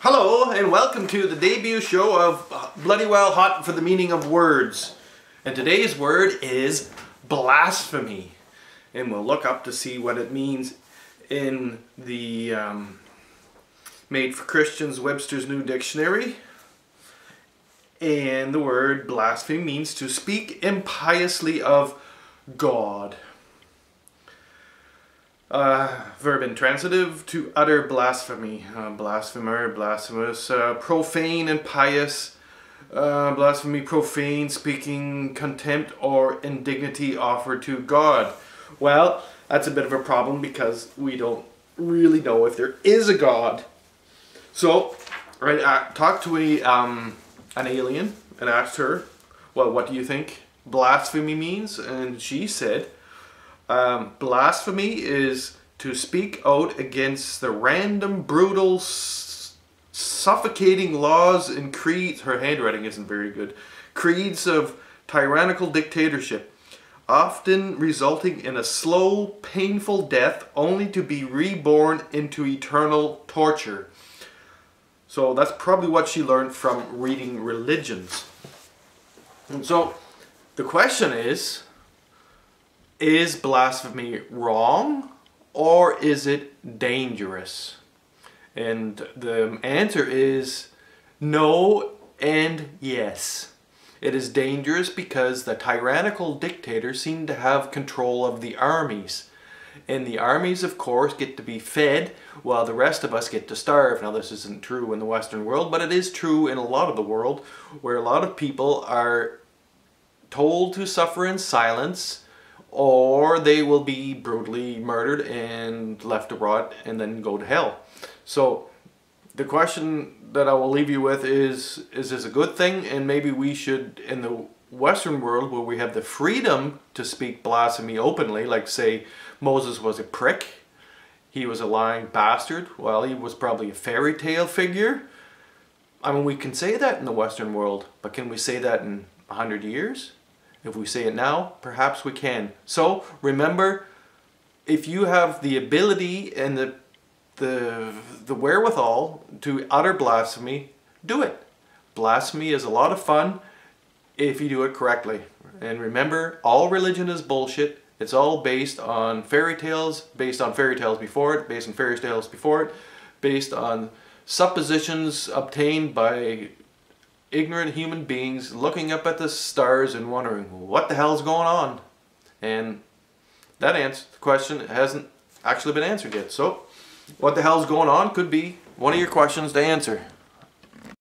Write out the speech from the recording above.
Hello and welcome to the debut show of Bloody Well Hot for the Meaning of Words. And today's word is blasphemy. And we'll look up to see what it means in the Made for Christians Webster's New Dictionary. And the word blaspheme means to speak impiously of God. Verb intransitive, to utter blasphemy. Blasphemer, blasphemous, profane and pious. Blasphemy, profane, speaking contempt or indignity offered to God. Well, that's a bit of a problem because we don't really know if there is a God. So, I talked to an alien and asked her, well, what do you think blasphemy means? And she said, blasphemy is to speak out against the random, brutal, suffocating laws and creeds. Her handwriting isn't very good. Creeds of tyrannical dictatorship, often resulting in a slow, painful death only to be reborn into eternal torture. So that's probably what she learned from reading religions. And so the question is blasphemy wrong or is it dangerous? And the answer is no and yes. It is dangerous because the tyrannical dictators seem to have control of the armies. And the armies, of course, get to be fed while the rest of us get to starve. Now, this isn't true in the Western world, but it is true in a lot of the world where a lot of people are told to suffer in silence, or they will be brutally murdered and left to rot and then go to hell. So the question that I will leave you with is this a good thing? And maybe we should, in the Western world where we have the freedom to speak blasphemy openly, like say Moses was a prick, he was a lying bastard, well, he was probably a fairy tale figure. I mean, we can say that in the Western world, but can we say that in 100 years? If we say it now, perhaps we can. So remember, if you have the ability and the wherewithal to utter blasphemy, do it. Blasphemy is a lot of fun if you do it correctly. And remember, all religion is bullshit. It's all based on fairy tales, based on fairy tales before it, based on fairy tales before it, based on suppositions obtained by ignorant human beings looking up at the stars and wondering what the hell's going on. And that question hasn't actually been answered yet. So what the hell's going on could be one of your questions to answer.